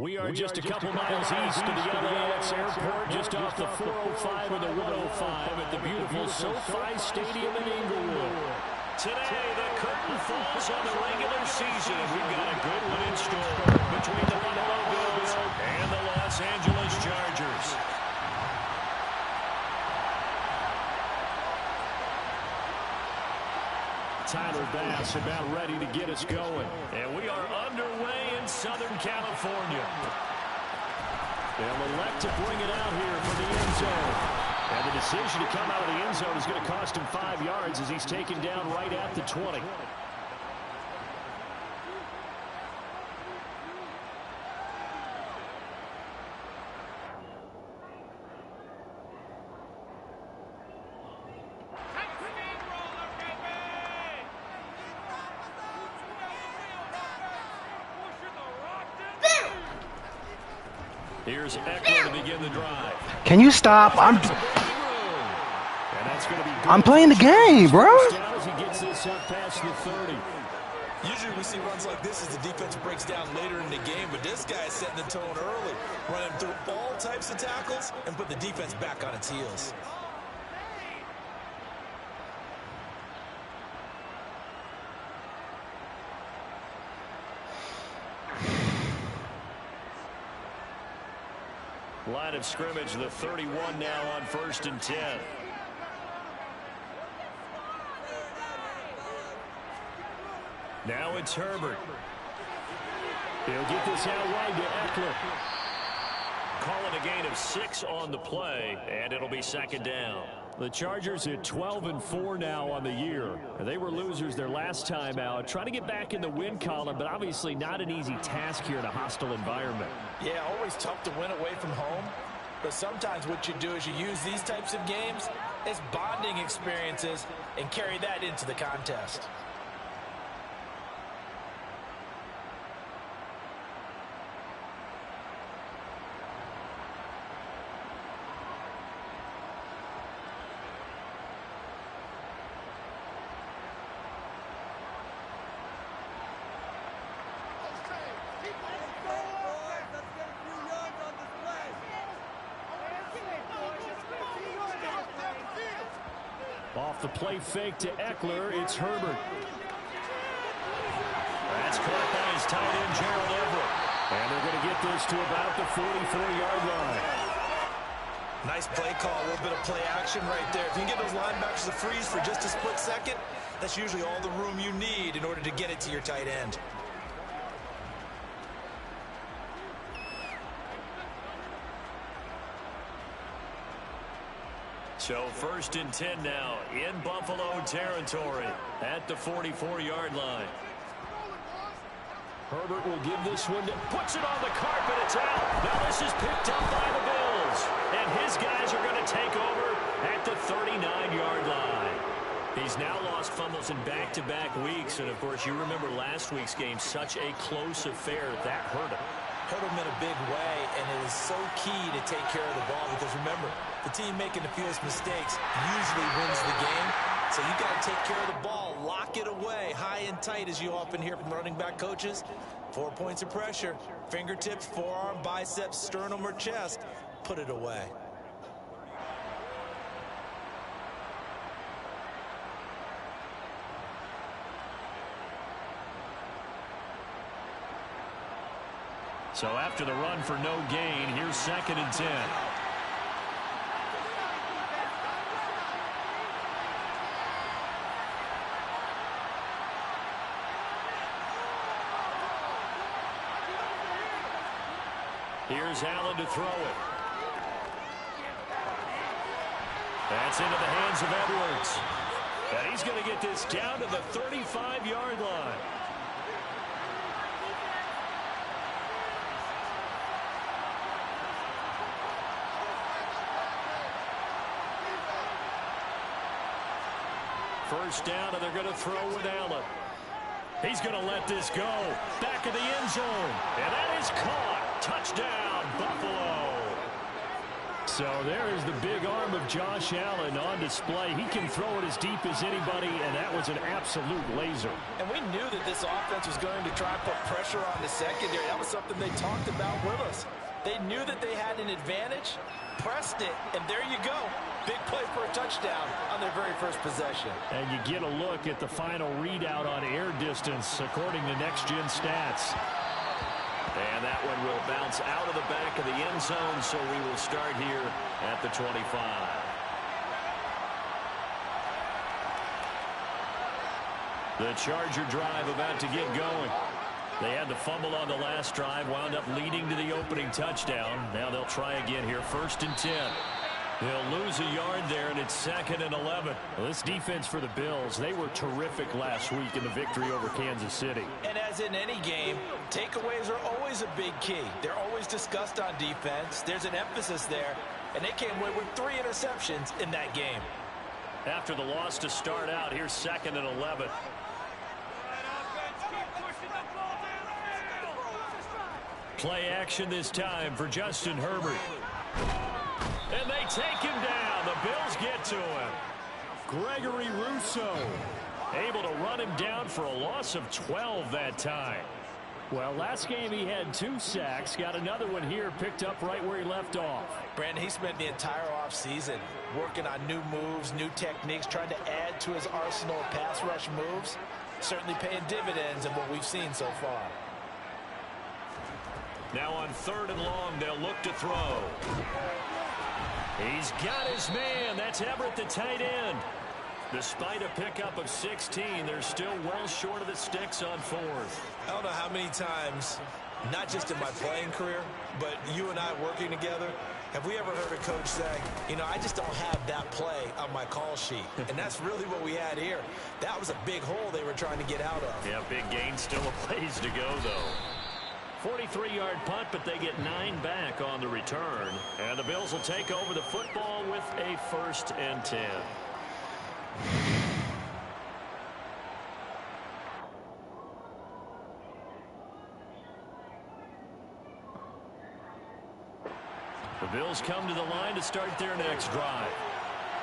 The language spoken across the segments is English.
We are just a couple miles east of the LAX airport, just off the 405 and the 105 at the beautiful SoFi Stadium in Inglewood. Today, the curtain falls on the regular season. We've got a good one in store between the Buffalo Bills and the Los Angeles Chargers. Tyler Bass about ready to get us going. And we are underway in Southern California. They'll elect to bring it out here for the end zone. And the decision to come out of the end zone is going to cost him 5 yards as he's taken down right at the 20. Here's Eckler to begin the drive. Can you stop? I'm playing the game, bro. Usually we see runs like this as the defense breaks down later in the game, but this guy is setting the tone early, running through all types of tackles and put the defense back on its heels. Line of scrimmage, the 31 now on 1st and 10. Now it's Herbert. He'll get this out wide to Eckler. Calling a gain of 6 on the play, and it'll be 2nd down. The Chargers at 12-4 now on the year. They were losers their last time out. Trying to get back in the win column, but obviously not an easy task here in a hostile environment. Yeah, always tough to win away from home. But sometimes what you do is you use these types of games as bonding experiences and carry that into the contest. Off the play fake to Eckler, it's Herbert. That's caught by his tight end, Gerald Everett. And they're going to get this to about the 44-yard line. Nice play call, a little bit of play action right there. If you can get those linebackers to freeze for just a split second, that's usually all the room you need in order to get it to your tight end. So 1st and 10 now in Buffalo territory at the 44-yard line. Herbert will give this one, puts it on the carpet, it's out. Now this is picked up by the Bills. And his guys are going to take over at the 39-yard line. He's now lost fumbles in back-to-back weeks. And, of course, you remember last week's game, such a close affair. That hurt him. Hurt him in a big way, and it is so key to take care of the ball because, remember, the team making the fewest mistakes usually wins the game. So you got to take care of the ball, lock it away, high and tight, as you often hear from running back coaches. 4 points of pressure, fingertips, forearm, biceps, sternum, or chest. Put it away. So after the run for no gain, here's 2nd and 10. Here's Allen to throw it. That's into the hands of Edwards. And he's going to get this down to the 35-yard line. First down, and they're going to throw with Allen. He's going to let this go. Back of the end zone. And that is caught. Touchdown, Buffalo. So there is the big arm of Josh Allen on display. He can throw it as deep as anybody, and that was an absolute laser. And we knew that this offense was going to try and put pressure on the secondary. That was something they talked about with us. They knew that they had an advantage, pressed it, and there you go. Big play for a touchdown on their very first possession. And you get a look at the final readout on air distance, according to Next Gen Stats. And that one will bounce out of the back of the end zone, so we will start here at the 25. The Charger drive about to get going. They had the fumble on the last drive, wound up leading to the opening touchdown. Now they'll try again here, 1st and 10. They'll lose a yard there, and it's 2nd and 11. Well, this defense for the Bills, they were terrific last week in the victory over Kansas City. And as in any game, takeaways are always a big key. They're always discussed on defense. There's an emphasis there, and they came away with 3 interceptions in that game. After the loss to start out, here's 2nd and 11. Play action this time for Justin Herbert. And they take him down. The Bills get to him. Gregory Rousseau able to run him down for a loss of 12 that time. Well, last game he had 2 sacks. Got another one here, picked up right where he left off. Brandon, he spent the entire offseason working on new moves, new techniques, trying to add to his arsenal of pass rush moves. Certainly paying dividends in what we've seen so far. Now on 3rd and long, they'll look to throw. He's got his man. That's Everett, the tight end. Despite a pickup of 16, they're still well short of the sticks on 4th. I don't know how many times, not just in my playing career, but you and I working together, have we ever heard a coach say, you know, I just don't have that play on my call sheet. And that's really what we had here. That was a big hole they were trying to get out of. Yeah, big gain, still a ways to go, though. 43-yard punt, but they get 9 back on the return. And the Bills will take over the football with a 1st and 10. The Bills come to the line to start their next drive.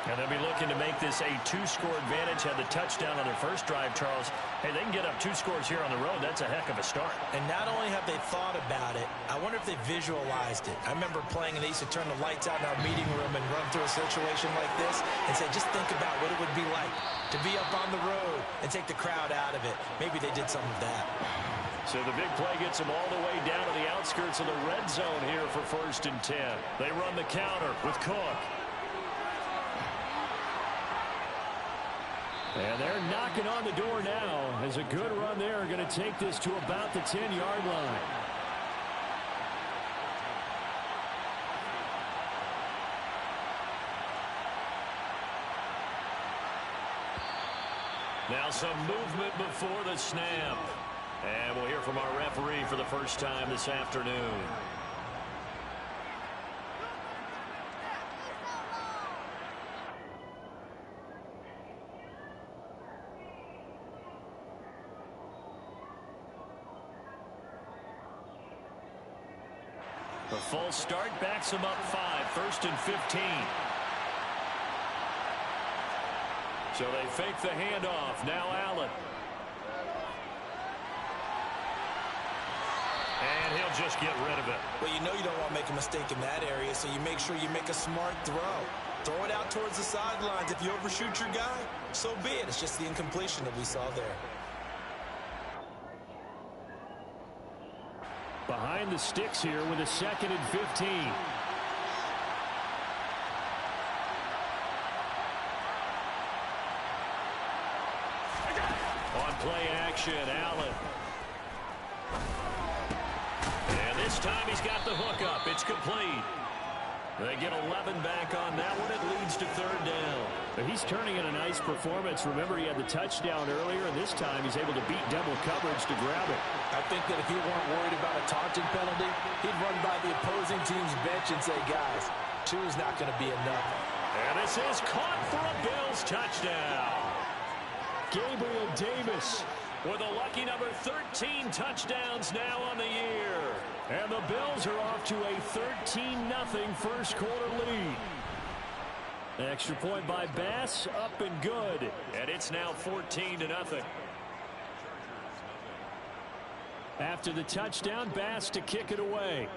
And they'll be looking to make this a 2-score advantage. Had the touchdown on their first drive, Charles. Hey, they can get up 2 scores here on the road. That's a heck of a start. And not only have they thought about it, I wonder if they visualized it. I remember playing, and they used to turn the lights out in our meeting room and run through a situation like this and say, just think about what it would be like to be up on the road and take the crowd out of it. Maybe they did some of that. So the big play gets them all the way down to the outskirts of the red zone here for 1st and 10. They run the counter with Cook. And they're knocking on the door now as a good run there. Going to take this to about the 10-yard line. Now some movement before the snap. And we'll hear from our referee for the first time this afternoon. The false start backs him up 5, 1st and 15. So they fake the handoff. Now Allen. And he'll just get rid of it. Well, you know you don't want to make a mistake in that area, so you make sure you make a smart throw. Throw it out towards the sidelines. If you overshoot your guy, so be it. It's just the incompletion that we saw there. Behind the sticks here with a 2nd and 15. On play action, Allen. And this time he's got the hook up. It's complete. They get 11 back on that one. It leads to 3rd down. But he's turning in a nice performance. Remember, he had the touchdown earlier, and this time he's able to beat double coverage to grab it. I think that if he weren't worried about a taunting penalty, he'd run by the opposing team's bench and say, guys, 2 is not going to be enough. And this is caught for a Bills touchdown. Gabriel Davis with a lucky number 13 touchdowns now on the year. And the Bills are off to a 13-0 first quarter lead. Extra point by Bass, up and good. And it's now 14-0. After the touchdown, Bass to kick it away.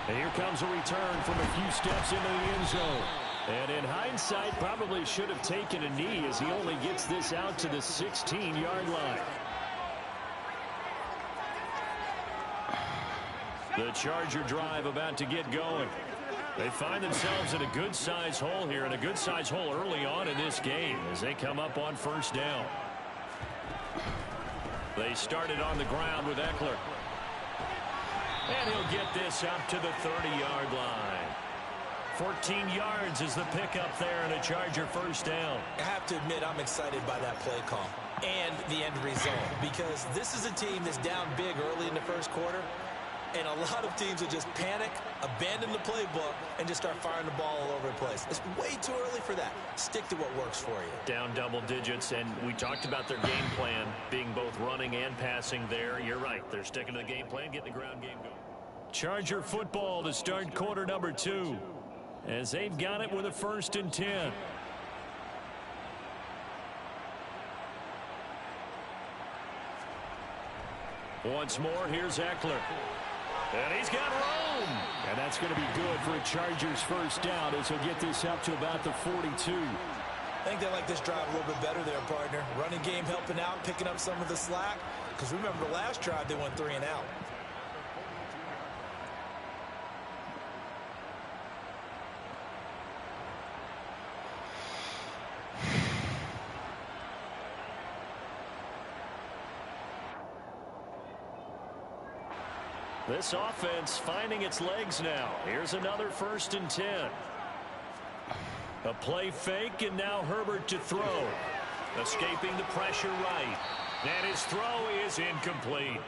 And here comes a return from a few steps into the end zone. And in hindsight, probably should have taken a knee as he only gets this out to the 16-yard line. The Charger drive about to get going. They find themselves in a good-sized hole here, and a good-sized hole early on in this game as they come up on first down. They started on the ground with Eckler. And he'll get this up to the 30-yard line. 14 yards is the pickup there, and a Charger first down. I have to admit, I'm excited by that play call and the end result, because this is a team that's down big early in the first quarter, and a lot of teams will just panic, abandon the playbook, and just start firing the ball all over the place. It's way too early for that. Stick to what works for you. Down double digits, and we talked about their game plan being both running and passing there. You're right. They're sticking to the game plan, getting the ground game going. Charger football to start quarter number 2, as they've got it with a 1st and 10. Once more, here's Eckler. And he's got room. And that's going to be good for a Chargers first down as he'll get this up to about the 42. I think they like this drive a little bit better there, partner. Running game helping out, picking up some of the slack. Because remember, the last drive they went 3 and out. This offense finding its legs now. Here's another 1st and 10. A play fake, and now Herbert to throw. Escaping the pressure right. And his throw is incomplete.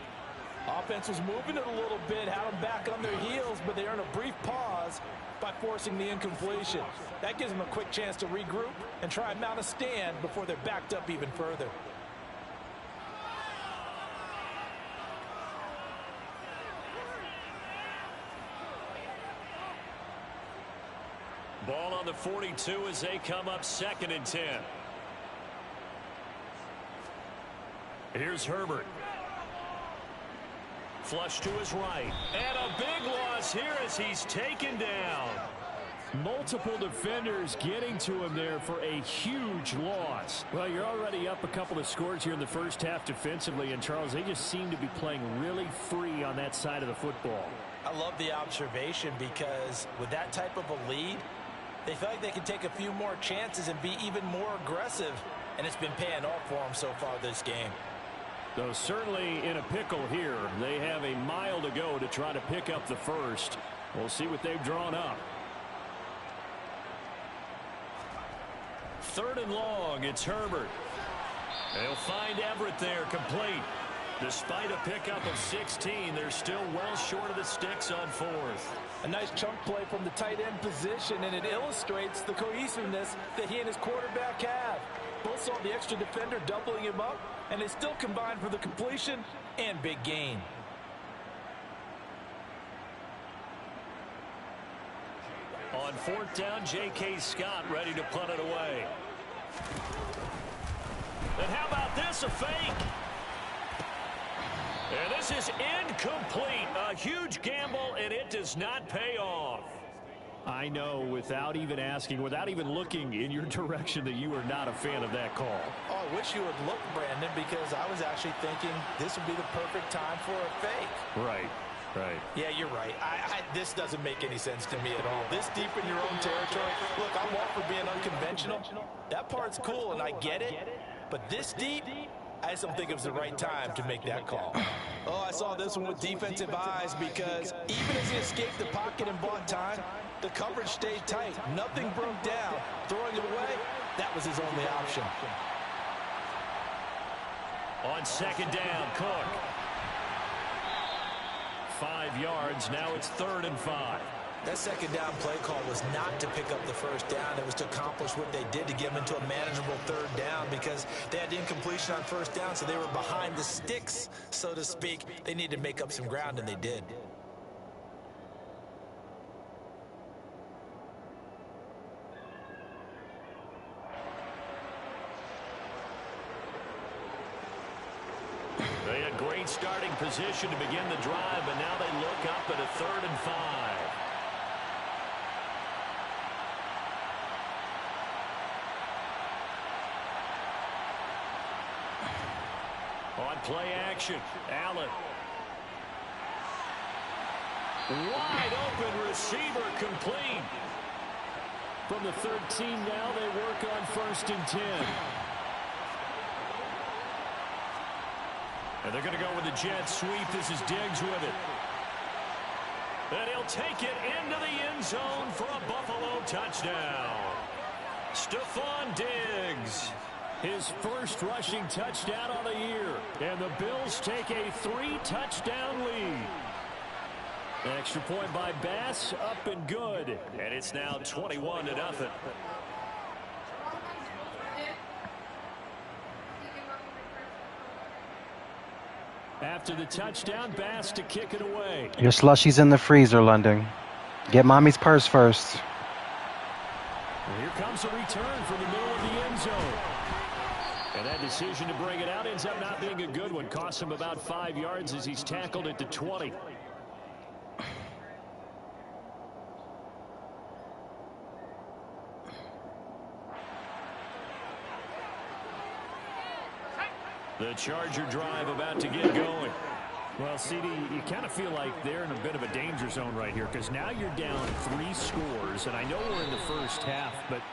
Offense was moving it a little bit, had them back on their heels, but they earned a brief pause by forcing the incompletion. That gives them a quick chance to regroup and try and mount a stand before they're backed up even further. Ball on the 42 as they come up 2nd and 10. Here's Herbert. Flush to his right. And a big loss here as he's taken down. Multiple defenders getting to him there for a huge loss. Well, you're already up a couple of scores here in the first half defensively, and Charles, they just seem to be playing really free on that side of the football. I love the observation, because with that type of a lead, they feel like they can take a few more chances and be even more aggressive, and it's been paying off for them so far this game. Though certainly in a pickle here. They have a mile to go to try to pick up the first. We'll see what they've drawn up. 3rd and long, it's Herbert. They'll find Everett there, complete. Despite a pickup of 16, they're still well short of the sticks on 4th. A nice chunk play from the tight end position, and it illustrates the cohesiveness that he and his quarterback have. Both saw the extra defender doubling him up, and they still combined for the completion and big gain. On 4th down, J.K. Scott ready to punt it away. And how about this, a fake? And this is incomplete. A huge gamble, and it does not pay off. I know, without even asking, without even looking in your direction, that you are not a fan of that call. Oh, I wish you would look, Brandon, because I was actually thinking this would be the perfect time for a fake. Right. Right. Yeah, you're right. This doesn't make any sense to me at all. This deep in your own territory. Look, I'm all for being unconventional. That part's cool, and I get it. But this deep, I just don't think it was the right time to make that call. Oh, I saw this one with defensive eyes, because even as he escaped the pocket and bought time, the coverage stayed tight. Nothing broke down. Throwing it away, that was his only option. On 2nd down, Cook. 5 yards. Now it's 3rd and 5. That second down play call was not to pick up the first down. It was to accomplish what they did to get them into a manageable third down because they had incompletion on first down, so they were behind the sticks, so to speak. They needed to make up some ground, and they did. They had great starting position to begin the drive, but now they look up at a 3rd and 5. On play action, Allen. Wide open receiver complete. From the 13 now, they work on 1st and 10. And they're going to go with the jet sweep. This is Diggs with it. And he'll take it into the end zone for a Buffalo touchdown. Stephon Diggs. His first rushing touchdown of the year. And the Bills take a 3-touchdown lead. Extra point by Bass, up and good. And it's now 21-0. After the touchdown, Bass to kick it away. Your slushy's in the freezer, London. Get mommy's purse first. And here comes a return from the middle of the end zone. And that decision to bring it out ends up not being a good one. Costs him about 5 yards as he's tackled at the 20. The Charger drive about to get going. Well, CD, you kind of feel like they're in a bit of a danger zone right here because now you're down 3 scores, and I know we're in the first half, but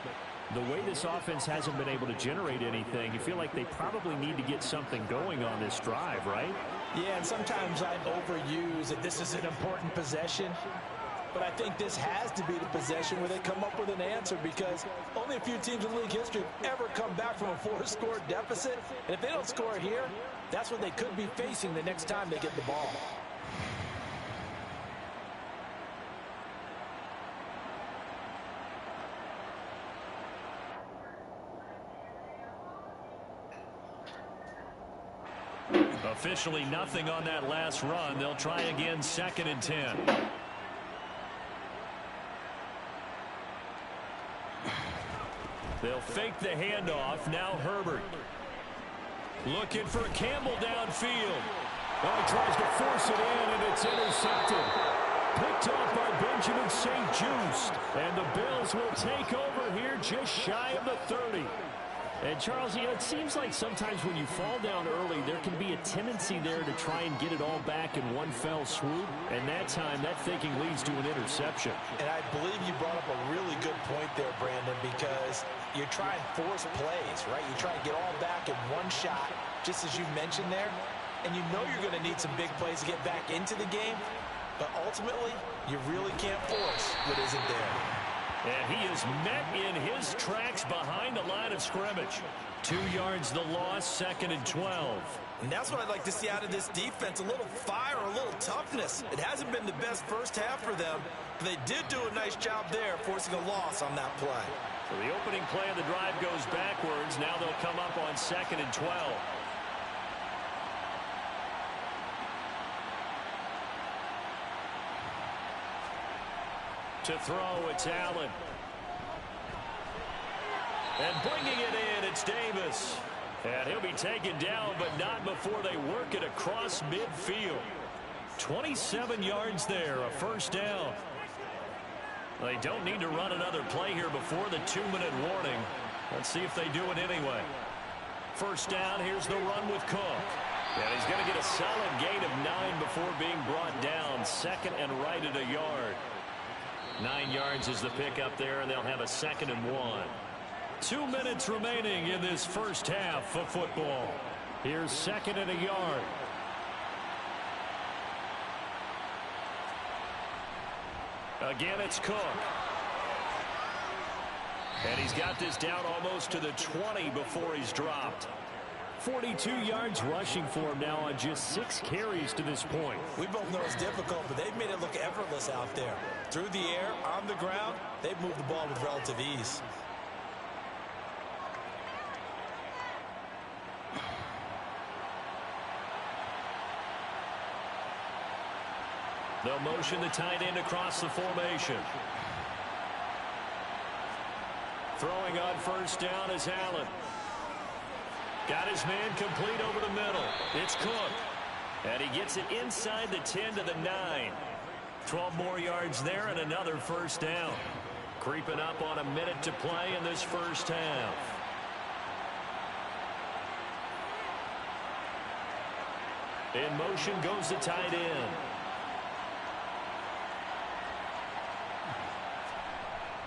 the way this offense hasn't been able to generate anything, you feel like they probably need to get something going on this drive, right? Yeah, and sometimes I overuse that this is an important possession. But I think this has to be the possession where they come up with an answer because only a few teams in league history have ever come back from a 4-score deficit. And if they don't score here, that's what they could be facing the next time they get the ball. Officially nothing on that last run. They'll try again 2nd and 10. They'll fake the handoff. Now Herbert. Looking for Campbell downfield. Oh, he tries to force it in, and it's intercepted. Picked off by Benjamin St-Juste. And the Bills will take over here just shy of the 30. And, Charles, you know, it seems like sometimes when you fall down early, there can be a tendency there to try and get it all back in one fell swoop. And that time, that thinking leads to an interception. And I believe you brought up a really good point there, Brandon, because you're trying to force plays, right? You try to get all back in one shot, just as you mentioned there. And you know you're going to need some big plays to get back into the game. But ultimately, you really can't force what isn't there. And he is met in his tracks behind the line of scrimmage. 2 yards the loss, 2nd and 12. And that's what I'd like to see out of this defense, a little fire, a little toughness. It hasn't been the best first half for them, but they did do a nice job there, forcing a loss on that play. So the opening play of the drive goes backwards. Now they'll come up on 2nd and 12. To throw, it's Allen. And bringing it in, it's Davis. And he'll be taken down, but not before they work it across midfield. 27 yards there, a first down. They don't need to run another play here before the 2-minute warning. Let's see if they do it anyway. First down, here's the run with Cook. And he's going to get a solid gain of 9 before being brought down. 2nd and right at a yard. 9 yards is the pickup there, and they'll have a 2nd and 1. 2 minutes remaining in this first half of football. Here's 2nd and a yard. Again, it's Cook. And he's got this down almost to the 20 before he's dropped. 42 yards rushing for him now on just 6 carries to this point. We both know it's difficult, but they've made it look effortless out there. Through the air, on the ground, they've moved the ball with relative ease. They'll motion the tight end across the formation. Throwing on first down is Allen. Got his man complete over the middle. It's Cook. And he gets it inside the 10 to the 9. 12 more yards there and another first down. Creeping up on a minute to play in this first half. In motion goes the tight end.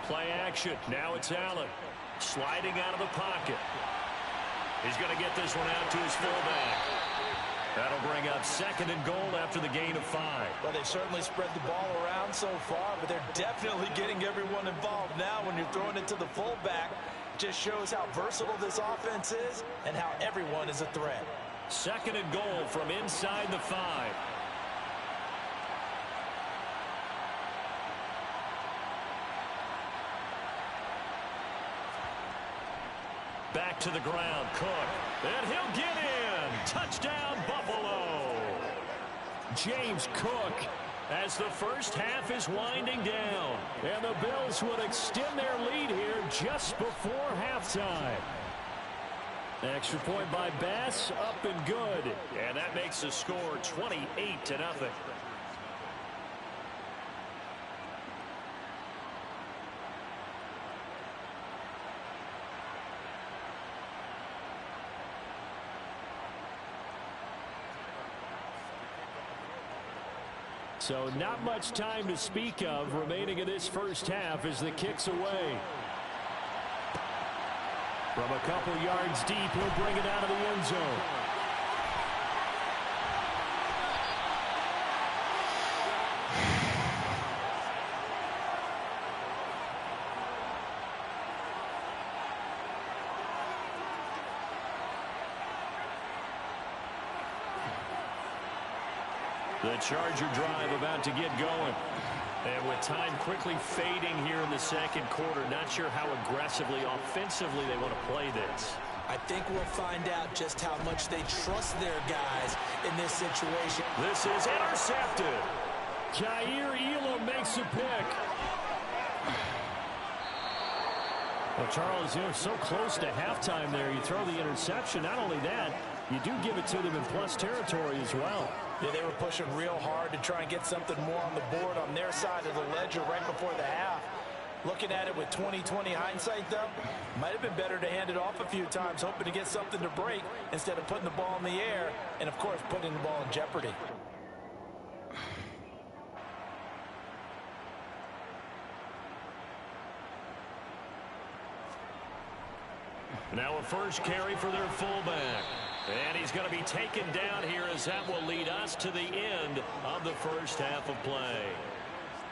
Play action. Now it's Allen. Sliding out of the pocket. He's going to get this one out to his fullback. That'll bring up 2nd and goal after the gain of 5. Well, they've certainly spread the ball around so far, but they're definitely getting everyone involved now when you're throwing it to the fullback. Just shows how versatile this offense is and how everyone is a threat. 2nd and goal from inside the 5. Back to the ground, Cook. And he'll get in. Touchdown, Buffalo. James Cook as the first half is winding down. And the Bills would extend their lead here just before halftime. Extra point by Bass, up and good. And that makes the score 28-0. So not much time to speak of remaining in this first half as the kick's away. From a couple yards deep, he'll bring it out of the end zone. The Charger drive about to get going. And with time quickly fading here in the second quarter, not sure how aggressively, offensively they want to play this. I think we'll find out just how much they trust their guys in this situation. This is intercepted. Jair Elam makes a pick. Well, Charles, you know, so close to halftime there. You throw the interception. Not only that, you do give it to them in plus territory as well. Yeah, they were pushing real hard to try and get something more on the board on their side of the ledger right before the half. Looking at it with 20/20 hindsight, though, might have been better to hand it off a few times, hoping to get something to break instead of putting the ball in the air and, of course, putting the ball in jeopardy. Now a first carry for their fullback. And he's going to be taken down here as that will lead us to the end of the first half of play.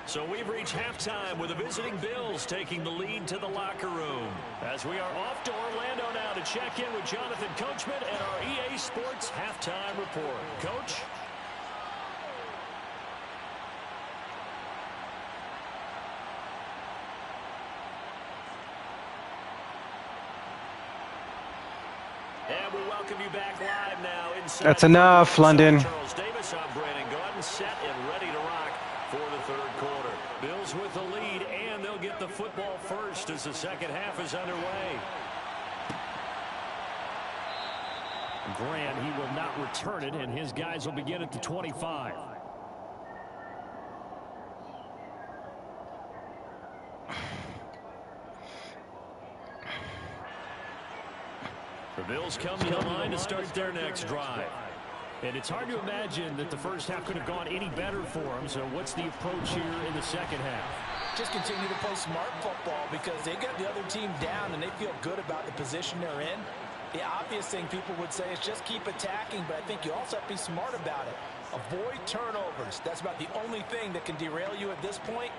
So we've reached halftime with the visiting Bills taking the lead to the locker room. As we are off to Orlando now to check in with Jonathan Coachman and our EA Sports halftime report. Coach? And we welcome you back live now inside. That's enough, London. Charles Davis, I'm Brandon. Go ahead and set and ready to rock for the third quarter. Bills with the lead, and they'll get the football first as the second half is underway. Grant, he will not return it, and his guys will begin at the 25. The Bills come to the line to start their next drive. And it's hard to imagine that the first half could have gone any better for them. So what's the approach here in the second half? Just continue to play smart football because they got the other team down and they feel good about the position they're in. The obvious thing people would say is just keep attacking, but I think you also have to be smart about it. Avoid turnovers. That's about the only thing that can derail you at this point.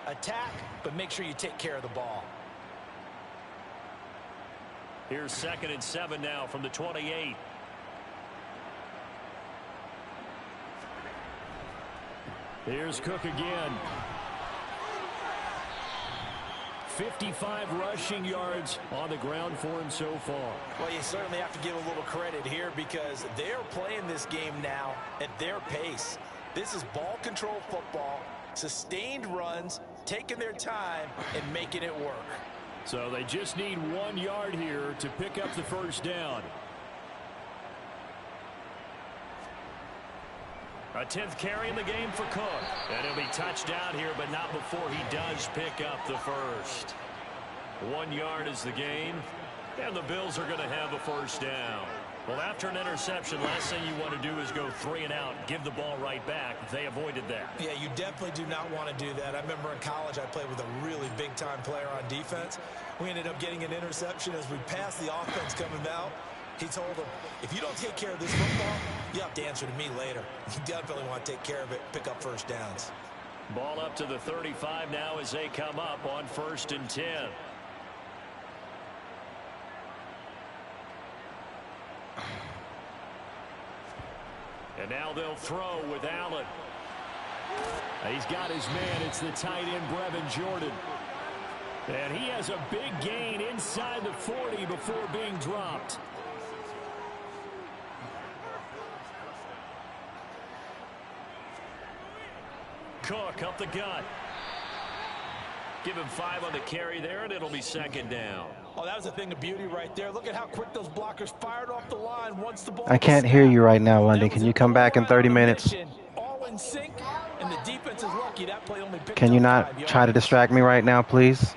Attack, but make sure you take care of the ball. Here's 2nd and 7 now from the 28. Here's Cook again. 55 rushing yards on the ground for him so far. Well, you certainly have to give a little credit here because they're playing this game now at their pace. This is ball control football, sustained runs, taking their time, and making it work. So they just need 1 yard here to pick up the first down. A 10th carry in the game for Cook. And he'll be touched down here, but not before he does pick up the first. 1 yard is the gain, and the Bills are going to have a first down. Well, after an interception, last thing you want to do is go 3 and out, give the ball right back. They avoided that. Yeah, you definitely do not want to do that. I remember in college I played with a really big-time player on defense. We ended up getting an interception as we passed the offense coming out. He told him, if you don't take care of this football, you have to answer to me later. You definitely want to take care of it, pick up first downs. Ball up to the 35 now as they come up on 1st and 10. And now they'll throw with Allen. He's got his man. It's the tight end, Brevin Jordan. And he has a big gain inside the 40 before being dropped. Cook up the gut. Give him 5 on the carry there, and it'll be 2nd down. Oh, that was a thing of beauty right there. Look at how quick those blockers fired off the line once the ball. I can't hear you right now, London. Can you come back in 30 minutes? All in sync, and the defense is lucky that play only picked Can you up not 5 yards. try to distract me right now, please?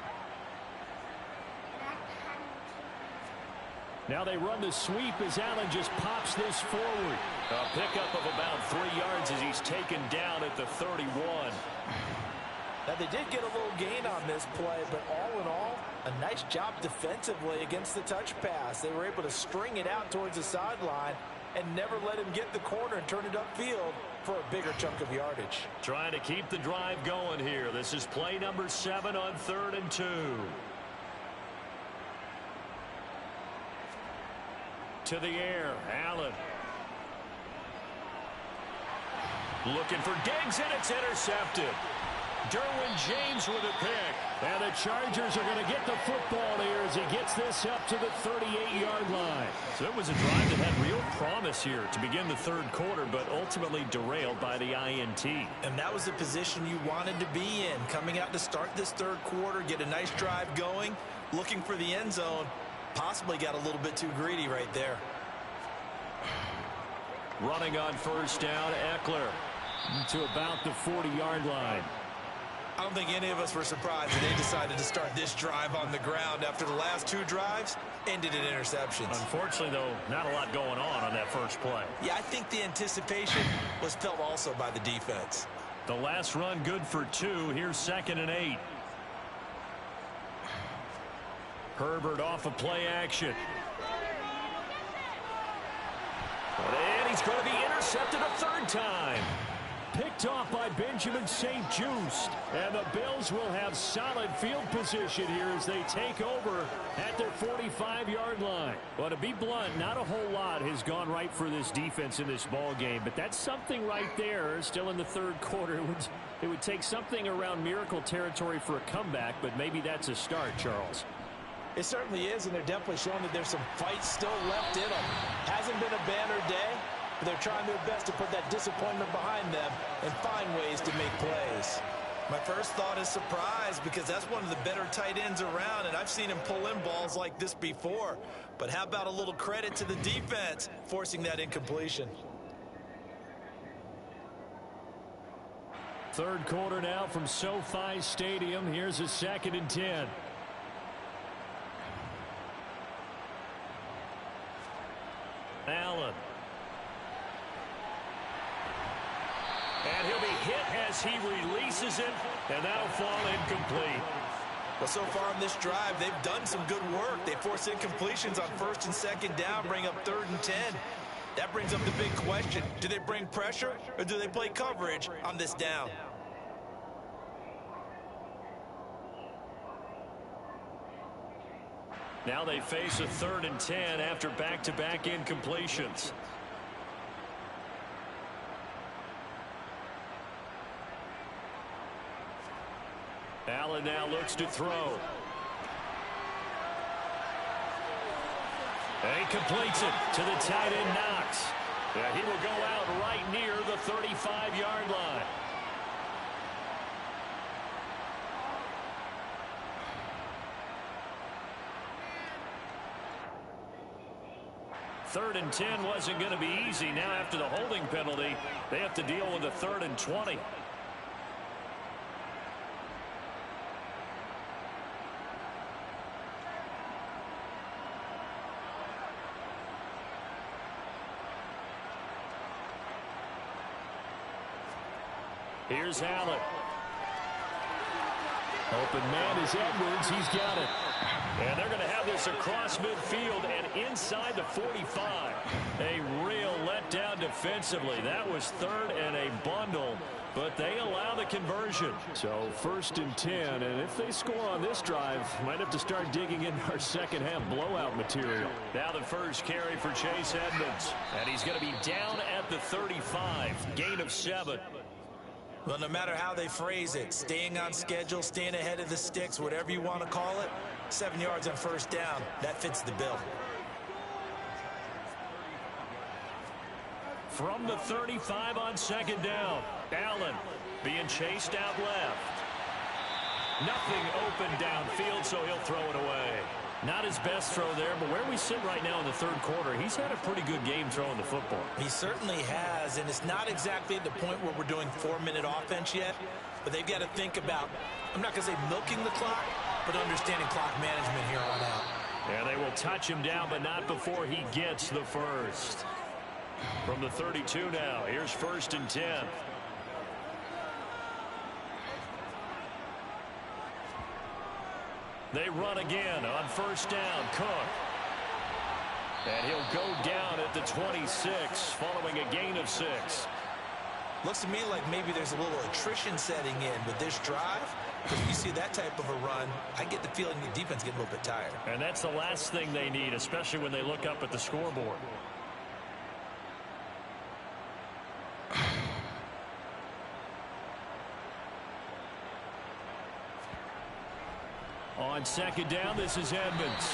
Now they run the sweep as Allen just pops this forward. A pickup of about 3 yards as he's taken down at the 31. Now, they did get a little gain on this play, but all in all, a nice job defensively against the touch pass. They were able to string it out towards the sideline and never let him get the corner and turn it upfield for a bigger chunk of yardage. Trying to keep the drive going here. This is play number 7 on 3rd and 2. To the air, Allen. Looking for Diggs, and it's intercepted. Derwin James with a pick. And the Chargers are going to get the football here as he gets this up to the 38-yard line. So it was a drive that had real promise here to begin the 3rd quarter, but ultimately derailed by the INT. And that was the position you wanted to be in. Coming out to start this 3rd quarter, get a nice drive going, looking for the end zone. Possibly got a little bit too greedy right there. Running on 1st down, Eckler to about the 40-yard line. I don't think any of us were surprised that they decided to start this drive on the ground after the last 2 drives ended in interceptions. Unfortunately, though, not a lot going on that first play. Yeah, I think the anticipation was felt also by the defense. The last run good for 2. Here's 2nd and 8. Herbert off of play action. And he's going to be intercepted a 3rd time. Picked off by Benjamin St-Juste. And the Bills will have solid field position here as they take over at their 45-yard line. Well, to be blunt, not a whole lot has gone right for this defense in this ball game, but that's something right there. Still in the 3rd quarter. It would take something around miracle territory for a comeback, but maybe that's a start, Charles. It certainly is, and they're definitely showing that there's some fight still left in them. Hasn't been a banner day, but they're trying their best to put that disappointment behind them and find ways to make plays. My first thought is surprise, because that's one of the better tight ends around, and I've seen him pull in balls like this before. But how about a little credit to the defense forcing that incompletion? 3rd quarter now from SoFi Stadium. Here's a 2nd and 10. Allen. And he'll be hit as he releases it, and that'll fall incomplete. Well, so far on this drive, they've done some good work. They force incompletions on 1st and 2nd down, bring up 3rd and 10. That brings up the big question. Do they bring pressure, or do they play coverage on this down? Now they face a 3rd and 10 after back-to-back incompletions. Allen now looks to throw. And he completes it to the tight end, Knox. Yeah, he will go out right near the 35-yard line. Third and 10 wasn't going to be easy. Now after the holding penalty, they have to deal with a 3rd and 20. Here's Allen. Open man is Edwards. He's got it. And they're going to have this across midfield and inside the 45. A real letdown defensively. That was 3rd and a bundle, but they allow the conversion. So 1st and 10, and if they score on this drive, might have to start digging in our second half blowout material. Now the first carry for Chase Edmonds, and he's going to be down at the 35. Gain of 7. Well, no matter how they phrase it, staying on schedule, staying ahead of the sticks, whatever you want to call it, 7 yards on 1st down, that fits the bill. From the 35 on 2nd down, Allen being chased out left. Nothing open downfield, so he'll throw it away. Not his best throw there, but where we sit right now in the 3rd quarter, he's had a pretty good game throwing the football. He certainly has, and it's not exactly at the point where we're doing 4-minute offense yet, but they've got to think about, I'm not going to say milking the clock, but understanding clock management here on out. Yeah, they will touch him down, but not before he gets the first. From the 32 now, here's 1st and 10. They run again on 1st down. Cook. And he'll go down at the 26 following a gain of 6. Looks to me like maybe there's a little attrition setting in with this drive. Because if you see that type of a run, I get the feeling the defense getting a little bit tired. And that's the last thing they need, especially when they look up at the scoreboard. On 2nd down, this is Edmonds.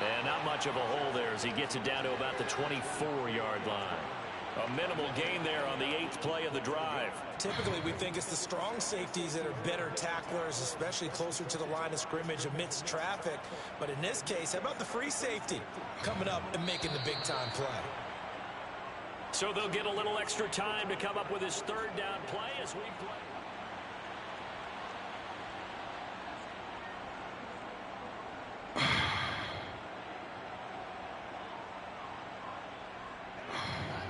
And not much of a hole there as he gets it down to about the 24-yard line. A minimal gain there on the 8th play of the drive. Typically, we think it's the strong safeties that are better tacklers, especially closer to the line of scrimmage amidst traffic. But in this case, how about the free safety coming up and making the big-time play? So they'll get a little extra time to come up with his 3rd down play as we play.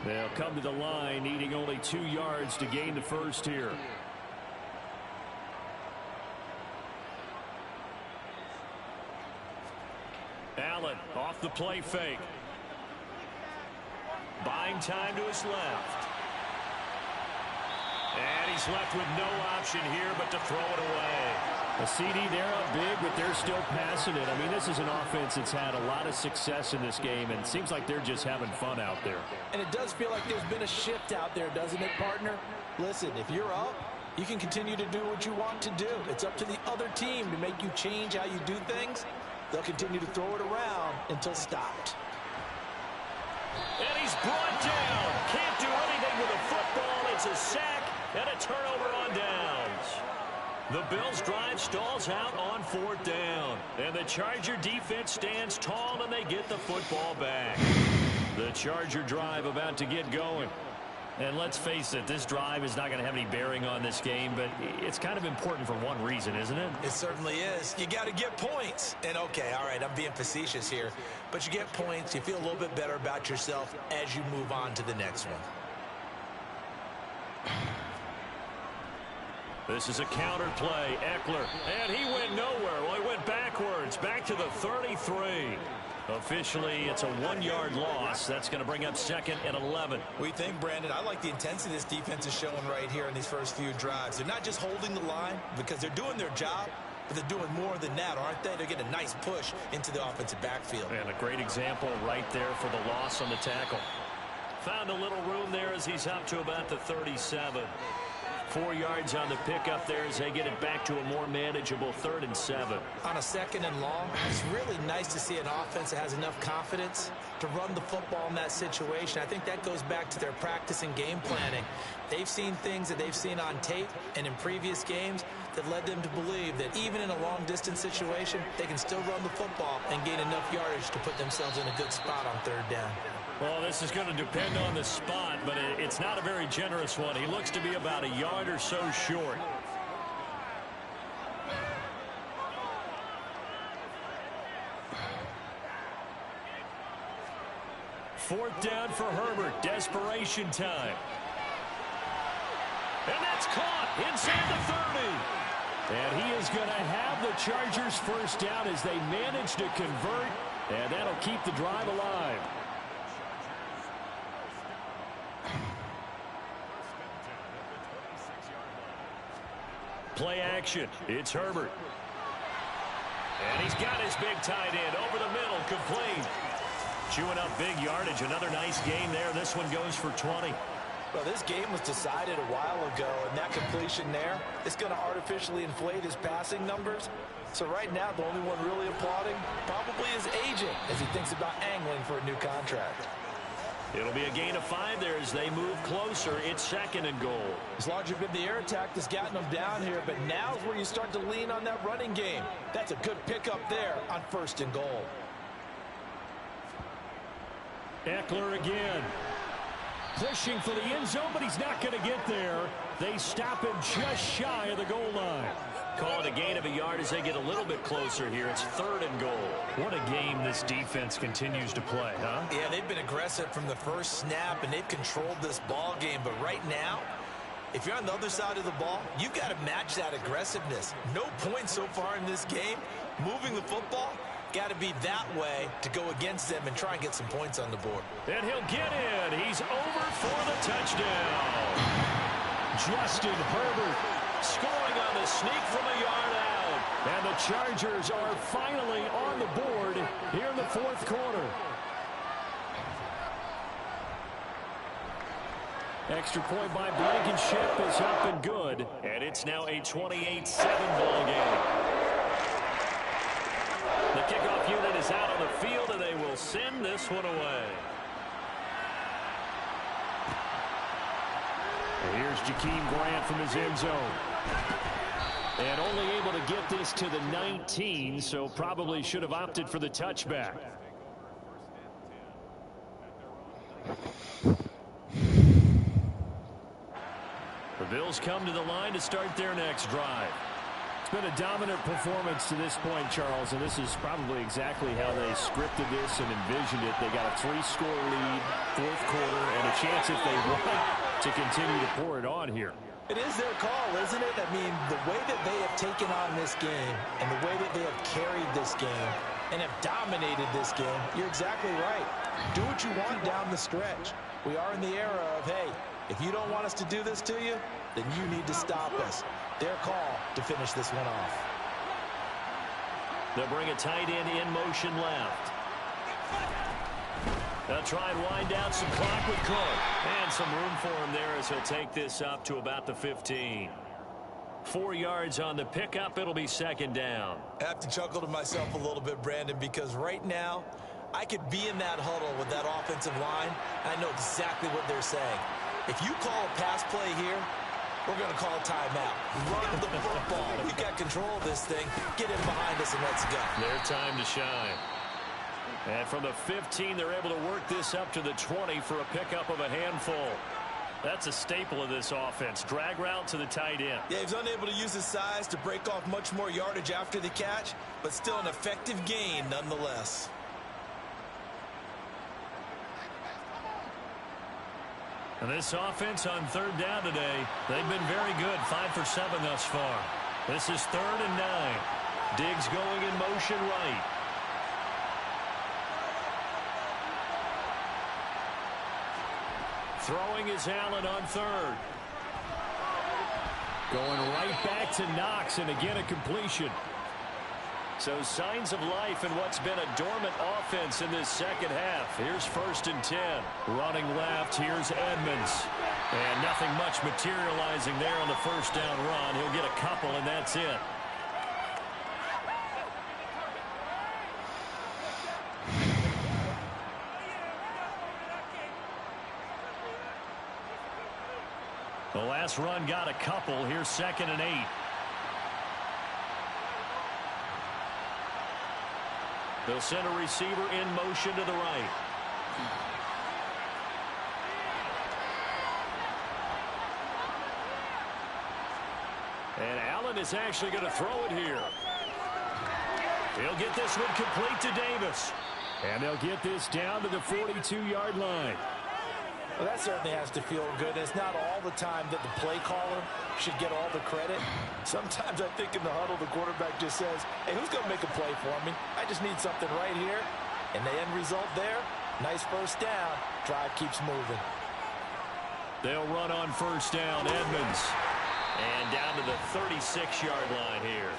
They'll come to the line, needing only 2 yards to gain the first here. Allen off the play fake. Buying time to his left. And he's left with no option here but to throw it away. A CD, they're up big, but they're still passing it. I mean, this is an offense that's had a lot of success in this game, and it seems like they're just having fun out there. And it does feel like there's been a shift out there, doesn't it, partner? Listen, if you're up, you can continue to do what you want to do. It's up to the other team to make you change how you do things. They'll continue to throw it around until stopped. And he's brought down. Can't do anything with a football. It's a sack and a turnover on downs. The Bills' drive stalls out on 4th down. And the Charger defense stands tall and they get the football back. The Charger drive about to get going. And let's face it, this drive is not going to have any bearing on this game, but it's kind of important for one reason, isn't it? It certainly is. You got to get points. And okay, all right, I'm being facetious here, but you get points, you feel a little bit better about yourself as you move on to the next one. This is a counter play. Eckler, and he went nowhere. Well, he went backwards, back to the 33. Officially, it's a 1-yard loss. That's going to bring up 2nd and 11. We think, Brandon, I like the intensity this defense is showing right here in these first few drives. They're not just holding the line because they're doing their job, but they're doing more than that, aren't they? They're getting a nice push into the offensive backfield. And a great example right there for the loss on the tackle. Found a little room there as he's up to about the 37. 4 yards on the pickup there as they get it back to a more manageable 3rd and 7. On a 2nd and long, it's really nice to see an offense that has enough confidence to run the football in that situation. I think that goes back to their practice and game planning. They've seen things that they've seen on tape and in previous games that led them to believe that even in a long-distance situation, they can still run the football and gain enough yardage to put themselves in a good spot on 3rd down. Well, this is going to depend on the spot, but it's not a very generous one. He looks to be about a yard or so short. Fourth down for Herbert. Desperation time. And that's caught inside the 30. And he is going to have the Chargers first down as they manage to convert, and that'll keep the drive alive. Play action. It's Herbert. And he's got his big tight end over the middle, complete. Chewing up big yardage. Another nice gain there. This one goes for 20. Well, this game was decided a while ago, and that completion there is going to artificially inflate his passing numbers. So right now, the only one really applauding probably his agent as he thinks about angling for a new contract. It'll be a gain of 5 there as they move closer. It's 2nd and goal. It's largely been the air attack that's gotten them down here, but now's where you start to lean on that running game. That's a good pickup there on 1st and goal. Eckler again. Pushing for the end zone, but he's not going to get there. They stop him just shy of the goal line. Call it a gain of a yard as they get a little bit closer here. It's 3rd and goal. What a game this defense continues to play, huh? Yeah, they've been aggressive from the first snap, and they've controlled this ball game. But right now, if you're on the other side of the ball, you've got to match that aggressiveness. No points so far in this game. Moving the football, got to be that way to go against them and try and get some points on the board. And he'll get in. He's over for the touchdown. Justin Herbert Scoring on the sneak from a yard out. And the Chargers are finally on the board here in the 4th quarter. Extra point by Blankenship is up and good. And it's now a 28-7 ball game. The kickoff unit is out on the field, and they will send this one away. Here's Jakeem Grant from his end zone. And only able to get this to the 19, so probably should have opted for the touchback. The Bills come to the line to start their next drive. It's been a dominant performance to this point, Charles, and this is probably exactly how they scripted this and envisioned it. They got a 3-score lead, 4th quarter, and a chance if they want to continue to pour it on here. It is their call, isn't it? I mean, the way that they have taken on this game and the way that they have carried this game and have dominated this game, you're exactly right. Do what you want down the stretch. We are in the era of, hey, if you don't want us to do this to you, then you need to stop us. Their call to finish this one off. They'll bring a tight end in motion left. They'll try and wind down some clock with Cook. And some room for him there as he'll take this up to about the 15. 4 yards on the pickup. It'll be 2nd down. I have to chuckle to myself a little bit, Brandon, because right now I could be in that huddle with that offensive line. I know exactly what they're saying. If you call a pass play here, we're going to call a timeout. Run the football. We've got control of this thing. Get in behind us and let's go. Their time to shine. And from the 15, they're able to work this up to the 20 for a pickup of a handful. That's a staple of this offense. Drag route to the tight end. Yeah, he's unable to use his size to break off much more yardage after the catch, but still an effective gain nonetheless. And this offense on 3rd down today, they've been very good. 5 for 7 thus far. This is 3rd and 9. Diggs going in motion right. Throwing is Allen on 3rd. Going right back to Knox, and again a completion. So signs of life in what's been a dormant offense in this second half. Here's 1st and 10. Running left, here's Edmonds. And nothing much materializing there on the first down run. He'll get a couple, and that's it. The last run got a couple. Here's 2nd and 8. They'll send a receiver in motion to the right. And Allen is actually going to throw it here. He'll get this one complete to Davis. And they'll get this down to the 42-yard line. Well, that certainly has to feel good. It's not all the time that the play caller should get all the credit. Sometimes I think in the huddle, the quarterback just says, hey, who's going to make a play for me? I just need something right here. And the end result there, nice first down. Drive keeps moving. They'll run on first down. Edmonds. And down to the 36-yard line here.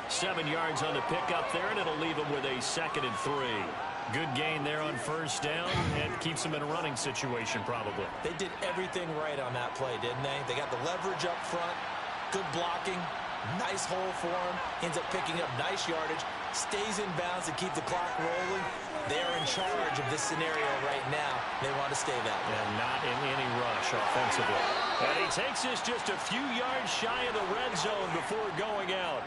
7 yards on the pickup there, and it'll leave them with a 2nd and 3. Good gain there on first down, and keeps them in a running situation probably. They did everything right on that play, didn't they? They got the leverage up front, good blocking, nice hole for him, ends up picking up nice yardage, stays in bounds to keep the clock rolling. They're in charge of this scenario right now. They want to stay that way. And not in any rush offensively. And he takes this just a few yards shy of the red zone before going out.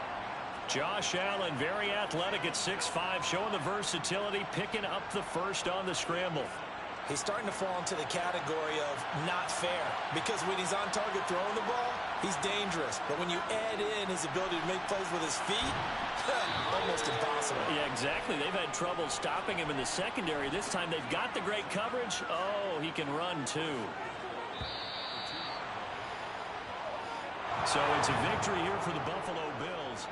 Josh Allen, very athletic at 6'5", showing the versatility, picking up the first on the scramble. He's starting to fall into the category of not fair, because when he's on target throwing the ball, he's dangerous. But when you add in his ability to make plays with his feet, almost impossible. Yeah, exactly. They've had trouble stopping him in the secondary. This time they've got the great coverage. Oh, he can run too. So it's a victory here for the Buffalo Bills.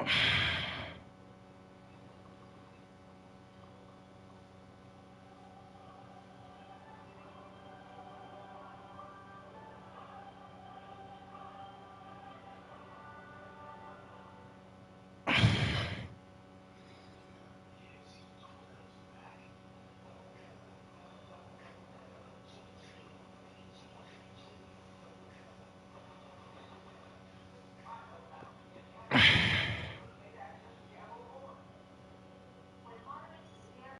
out.